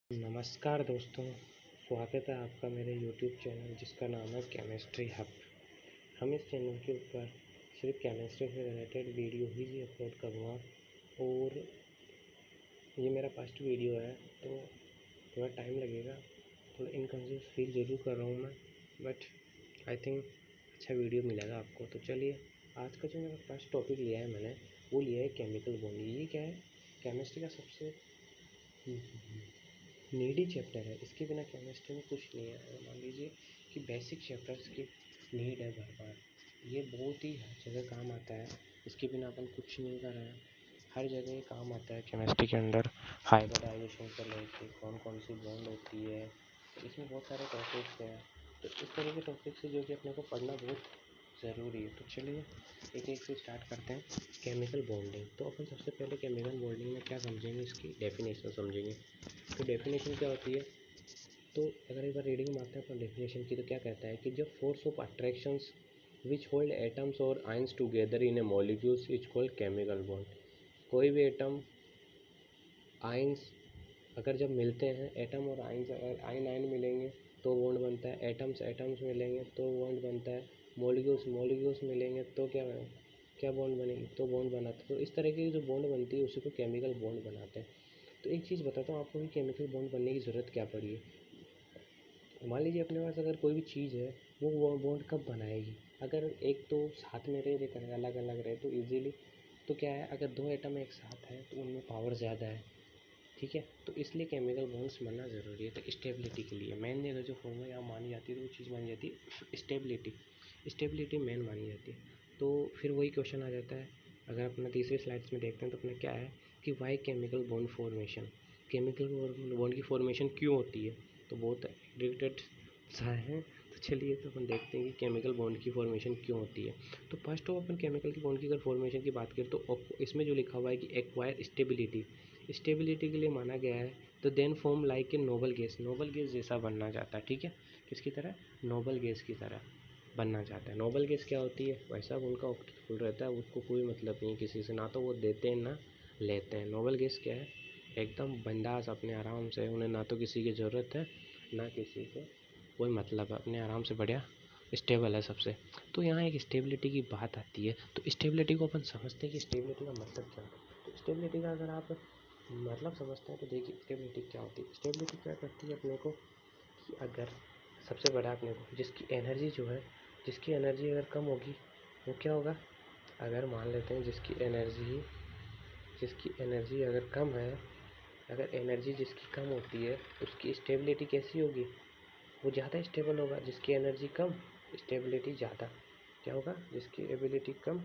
नमस्कार दोस्तों, स्वागत है आपका मेरे YouTube चैनल जिसका नाम है केमिस्ट्री हब। हम इस चैनल के ऊपर सिर्फ केमिस्ट्री से रिलेटेड वीडियो ही अपलोड करूँगा और ये मेरा फर्स्ट वीडियो है तो थोड़ा टाइम लगेगा, थोड़ा इनकन्सिस्ट फील ज़रूर कर रहा हूँ मैं, बट आई थिंक अच्छा वीडियो मिलेगा आपको। तो चलिए, आज का जो मेरा फर्स्ट टॉपिक लिया है मैंने, वो लिया है केमिकल बॉन्ड। ये क्या है? केमिस्ट्री का सबसे नीडी चैप्टर है, इसके बिना केमिस्ट्री में कुछ नहीं है। मान लीजिए कि बेसिक चैप्टर्स की नीड है भरपूर, ये बहुत ही हर जगह काम आता है, इसके बिना अपन कुछ नहीं कर रहे हैं। हर जगह ये काम आता है केमिस्ट्री के अंदर, हाइब्रिडाइजेशन से लेके कौन कौन सी बॉन्ड होती है, इसमें बहुत सारे टॉपिक्स हैं। तो इस तरह के टॉपिक्स है जो कि अपने को पढ़ना बहुत ज़रूरी है। तो चलिए एक एक से स्टार्ट करते हैं। केमिकल बॉन्डिंग, तो अपन सबसे पहले केमिकल बॉन्डिंग में क्या समझेंगे, इसकी डेफिनेशन समझेंगे। तो डेफिनेशन क्या होती है? तो अगर एक बार रीडिंग मारते हैं अपन डेफिनेशन की, तो क्या कहता है कि जब force of attractions which hold atoms और ions together in a molecules is called chemical bond. कोई भी एटम आयंस अगर जब मिलते हैं, एटम और आयंस अगर आयन आयन मिलेंगे तो बॉन्ड बनता है, एटम्स एटम्स मिलेंगे तो बॉन्ड बनता है, मॉलिक्यूल्स मॉलिक्यूल्स मिलेंगे तो क्या बॉन्ड बनेगी, तो बॉन्ड बनाता है। तो इस तरह की जो बॉन्ड बनती है उसी को केमिकल बॉन्ड बनाते हैं। तो एक चीज़ बताता हूँ आपको कि केमिकल बॉन्ड बनने की ज़रूरत क्या पड़ी है। मान लीजिए अपने पास अगर कोई भी चीज़ है, वो बॉन्ड कब बनाएगी? अगर एक तो साथ में रहे, एक अलग अलग रहे तो इजीली, तो क्या है, अगर दो एटम एक साथ है तो उनमें पावर ज़्यादा है, ठीक है। तो इसलिए केमिकल बॉन्ड्स बनना ज़रूरी है। तो स्टेबिलिटी के लिए मेन अगर जो फॉर्मूला यहाँ मानी जाती है तो वो चीज़ मानी जाती है स्टेबिलिटी। स्टेबिलिटी मेन मानी जाती है। तो फिर वही क्वेश्चन आ जाता है, अगर अपना तीसरे स्लाइड्स में देखते हैं तो अपने क्या है कि why chemical bond formation, chemical bond की फॉर्मेशन क्यों होती है। तो बहुत रिलेटेड सा है। तो चलिए तो अपन देखते हैं कि केमिकल बॉन्ड की फॉर्मेशन क्यों होती है। तो फर्स्ट ऑफ अपन केमिकल की बॉन्ड की अगर फॉर्मेशन की बात करें तो इसमें जो लिखा हुआ है कि एक्वायर स्टेबिलिटी, स्टेबिलिटी के लिए माना गया है। तो then form like a noble gas, noble gas जैसा बनना चाहता है, ठीक है। किसकी तरह? नोबल गैस की तरह बनना चाहता है। नोबल गैस क्या होती है? वैसा उनका फुल रहता है, उसको कोई मतलब नहीं किसी से, ना तो वो देते हैं ना लेते हैं। नोबल गैस क्या है? एकदम बिंदास अपने आराम से, उन्हें ना तो किसी की ज़रूरत है ना किसी को कोई मतलब है, अपने आराम से बढ़िया स्टेबल है सबसे। तो यहाँ एक स्टेबिलिटी की बात आती है। तो स्टेबिलिटी को अपन समझते हैं कि स्टेबिलिटी का मतलब क्या है। तो स्टेबिलिटी का अगर आप मतलब समझते हैं तो देखिए स्टेबिलिटी क्या होती है। स्टेबिलिटी क्या करती है अपने को कि अगर सबसे बड़ा अपने को जिसकी एनर्जी अगर कम होगी वो क्या होगा? अगर मान लेते हैं जिसकी एनर्जी अगर कम है, अगर एनर्जी जिसकी कम होती है उसकी स्टेबिलिटी कैसी होगी? वो ज़्यादा स्टेबल होगा। जिसकी एनर्जी कम, स्टेबिलिटी ज़्यादा। क्या होगा? जिसकी एबिलिटी कम,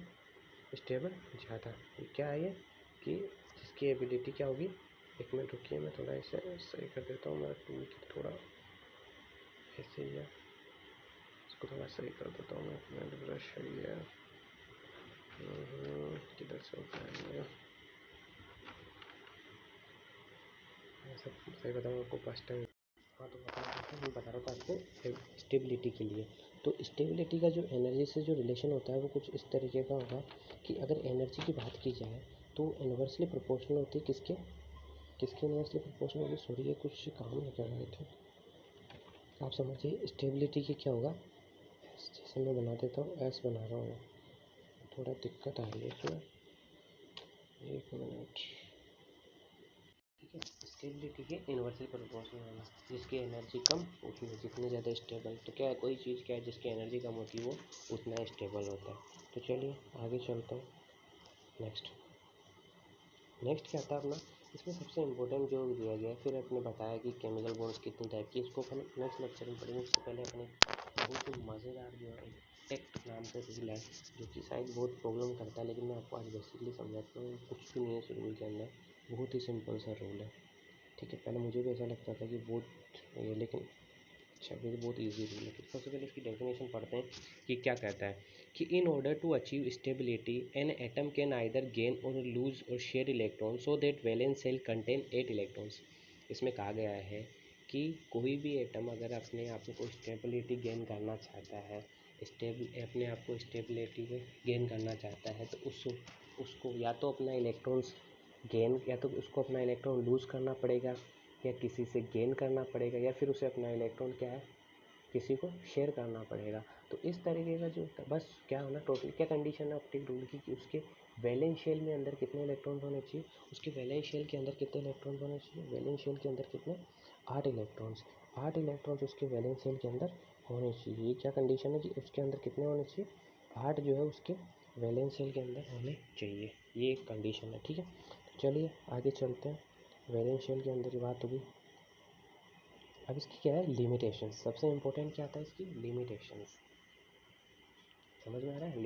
स्टेबल ज़्यादा। ये क्या है ये कि जिसकी एबिलिटी क्या होगी? एक मिनट रुकिए, मैं थोड़ा इसे सही कर देता हूँ। मेरा टूल थोड़ा ऐसे ही है, इसको थोड़ा सही कर देता हूँ मैं। एक मिनट, ब्रश है ये किधर से होता है ये, सब सही बताऊँ आपको फर्स्ट टाइम। हाँ, तो बता रहा था आपको स्टेबिलिटी के लिए। तो स्टेबिलिटी का जो एनर्जी से जो रिलेशन होता है वो कुछ इस तरीके का होगा कि अगर एनर्जी की बात की जाए तो इन्वर्सली प्रोपोर्शनल होती है किसके इन्वर्सली प्रोपोर्शनल होगी? सॉरी, ये कुछ काम नहीं कर रहे थे। आप समझिए स्टेबिलिटी के क्या होगा, जैसे मैं बना देता हूँ, एस बना रहा हूँ, थोड़ा दिक्कत आ रही है इसमें, एक मिनट, ठीक है। स्टेबिलिटी के इन्वर्सली प्रोपोर्शनल होगा, जिसकी एनर्जी कम उसमें जितने ज़्यादा स्टेबल। तो क्या है, कोई चीज़ क्या है जिसकी एनर्जी कम होती है वो उतना स्टेबल होता है। तो चलिए आगे चलता हूँ। नेक्स्ट क्या आता है अपना, इसमें सबसे इम्पोर्टेंट जो दिया गया है, फिर अपने बताया कि केमिकल बॉन्ड्स कितने टाइप की, इसको अपन नेक्स्ट लेक्चर में पढ़ेंगे। उससे पहले अपने बहुत ही मज़ेदार जो है टेक्ट नाम से रूल है जो कि शायद बहुत प्रॉब्लम करता है, लेकिन मैं आपको आज बेसिकली समझाता हूँ। कुछ भी नहीं है इस रूल के अंदर, बहुत ही सिंपल सा रूल है, ठीक है। पहले मुझे भी ऐसा लगता था कि बहुत ये, लेकिन अच्छा ये बहुत इजी रूल है। तो सबसे पहले इसकी डेफिनेशन पढ़ते हैं कि क्या कहता है कि in order to achieve stability an atom can either gain और लूज और share electron so that valence shell contain 8 electrons. इसमें कहा गया है कि कोई भी एटम अगर अपने आप को स्टेबिलिटी गेन करना चाहता है, अपने आप को स्टेबिलिटी गेन करना चाहता है, तो उसको या तो अपना इलेक्ट्रॉन्स गेन, या तो उसको अपना इलेक्ट्रॉन लूज़ करना पड़ेगा, या किसी से गेन करना पड़ेगा, या फिर उसे अपना इलेक्ट्रॉन क्या है किसी को शेयर करना पड़ेगा। तो इस तरीके का जो बस क्या होना टोटल क्या कंडीशन है ऑप्टिक रूल की कि उसके वैलेंस शेल में अंदर कितने इलेक्ट्रॉन्स होने चाहिए, उसके वैलेंस शेल के अंदर कितने इलेक्ट्रॉन्स होने चाहिए, वैलेंस शेल के अंदर कितने 8 इलेक्ट्रॉन्स, 8 इलेक्ट्रॉन्स उसके वैलेंस शेल के अंदर होने चाहिए। ये क्या कंडीशन है कि उसके अंदर कितने होने चाहिए, 8 जो है उसके वैलेंस शेल के अंदर होने चाहिए, ये एक कंडीशन है। ठीक है, तो चलिए आगे चलते हैं। वैलेंस शेल के अंदर की बात होगी। अब इसकी क्या है लिमिटेशंस, सबसे इम्पोर्टेंट क्या आता है इसकी लिमिटेशंस, समझ में आ रहा है।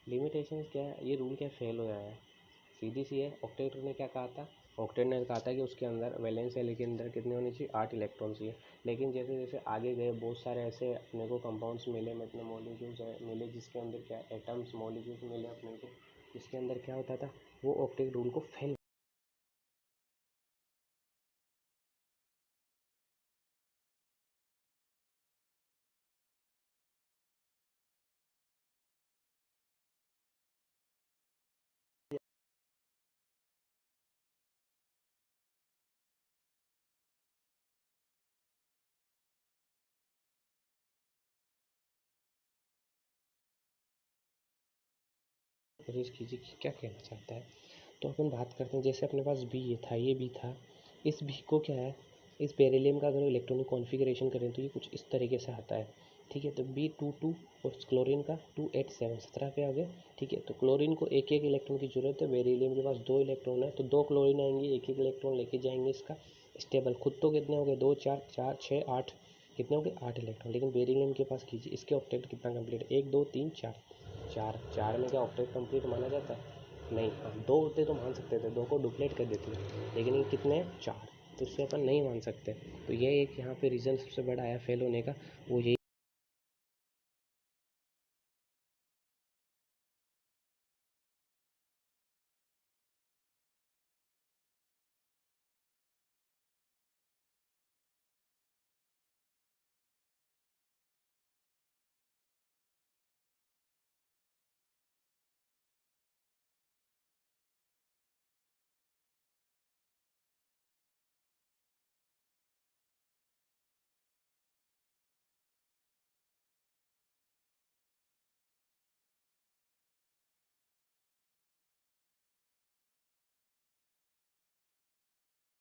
लिमिटेशंस क्या है, ये रूल क्या फेल हो गया है, सीधी सी है। ऑक्टेट ने क्या कहा था, ऑक्टेट ने कहा था कि उसके अंदर वैलेंस सेल के अंदर कितने होने चाहिए, 8 इलेक्ट्रॉन चाहिए। लेकिन जैसे जैसे आगे गए बहुत सारे ऐसे अपने को कंपाउंड्स मिले, मतलब मॉलिक्यूल्स मिले जिसके अंदर क्या एटम्स मॉलिक्यूल्स मिले अपने को, जिसके अंदर क्या होता था वो ऑक्टेट रूल को फेल कोशिश कीजिए कि क्या कहना चाहता है। तो अपन बात करते हैं, जैसे अपने पास बी ये था, ये बी था, इस बी को क्या है, इस बेरिलियम का अगर इलेक्ट्रॉनिक कॉन्फ़िगरेशन करें तो ये कुछ इस तरीके से आता है। ठीक है, तो B22 और क्लोरीन का 287 17 पे आ गया। ठीक है, तो क्लोरीन को एक एक इलेक्ट्रॉन की जरूरत है, बेरिलियम के पास 2 इलेक्ट्रॉन है, तो 2 क्लोरीन आएंगे, एक एक इलेक्ट्रॉन लेके जाएंगे इसका स्टेबल। खुद तो कितने हो गए 2 4 4 6 8, कितने हो गए 8 इलेक्ट्रॉन। लेकिन बेरिलियम के पास कीजिए इसके ऑक्टेट कितना कंप्लीट है, 1 2 3 4 4 4 में क्या ऑक्टेट कंप्लीट माना जाता है, नहीं। हाँ 2 होते तो मान सकते थे, 2 को डुप्लेट कर देते हैं, लेकिन ये कितने हैं 4, तो इससे अपन नहीं मान सकते। तो ये एक यहाँ पे रीज़न सबसे बड़ा आया फेल होने का, वो यही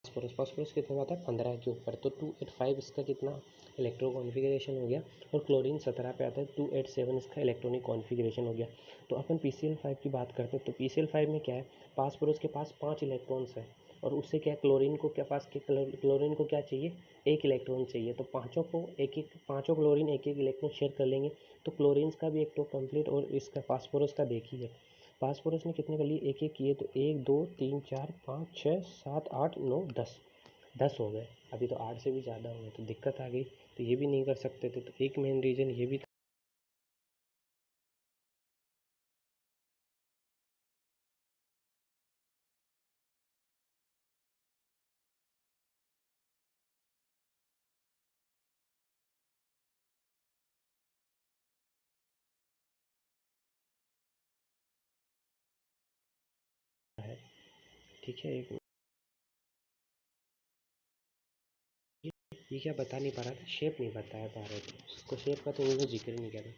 फास्फोरस। फास्फोरस कितना आता है 15 के ऊपर, तो 285 इसका कितना इलेक्ट्रो कॉन्फ़िगरेशन हो गया, और क्लोरीन 17 पे आता है, 287 इसका इलेक्ट्रॉनिक कॉन्फ़िगरेशन हो गया। तो अपन PCl5 की बात करते हैं, तो PCl5 में क्या है, फास्फोरस के पास 5 इलेक्ट्रॉन्स है, और उससे क्या क्लोरीन को क्या पास के क्लोरीन को क्या चाहिए, एक इलेक्ट्रॉन चाहिए। तो पाँचों को एक एक, पाँचों क्लोरीन एक एक इलेक्ट्रॉन शेयर कर लेंगे, तो क्लोरीन्स का भी एक तो कंप्लीट, और इसका फास्फोरस का देखिए फास्फोरस ने कितने कर लिए, एक एक किए, तो 1 2 3 4 5 6 7 8 9 10, 10 हो गए। अभी तो 8 से भी ज़्यादा हो गए, तो दिक्कत आ गई, तो ये भी नहीं कर सकते थे। तो एक मेन रीज़न ये भी था। है ठीक है, एक ये क्या बता नहीं पा रहा था, शेप नहीं बताया पा रहे थे उसको, शेप का तो उन्होंने जिक्र ही नहीं किया था।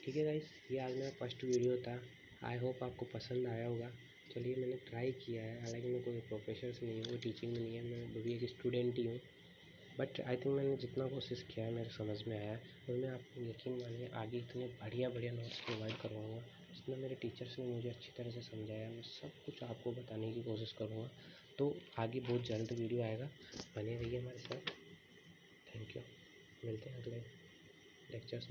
ठीक है गाइस, ये आज मेरा फर्स्ट वीडियो था, आई होप आपको पसंद आया होगा। चलिए मैंने ट्राई किया है, हालांकि मैं कोई प्रोफेसर से नहीं हूँ, कोई टीचिंग में नहीं है, मैं भी एक स्टूडेंट ही हूँ, बट आई थिंक मैंने जितना कोशिश किया है मेरे समझ में आया है। और मैं आपको यकीन मानिए आगे इतने बढ़िया बढ़िया नोट्स प्रोवाइड करवाऊँगा, जितना मेरे टीचर्स ने मुझे अच्छी तरह से समझाया, मैं सब कुछ आपको बताने की कोशिश करूँगा। तो आगे बहुत जल्द वीडियो आएगा, बने रहिए हमारे साथ। थैंक यू, मिलते हैं अगले लेक्चर्स में।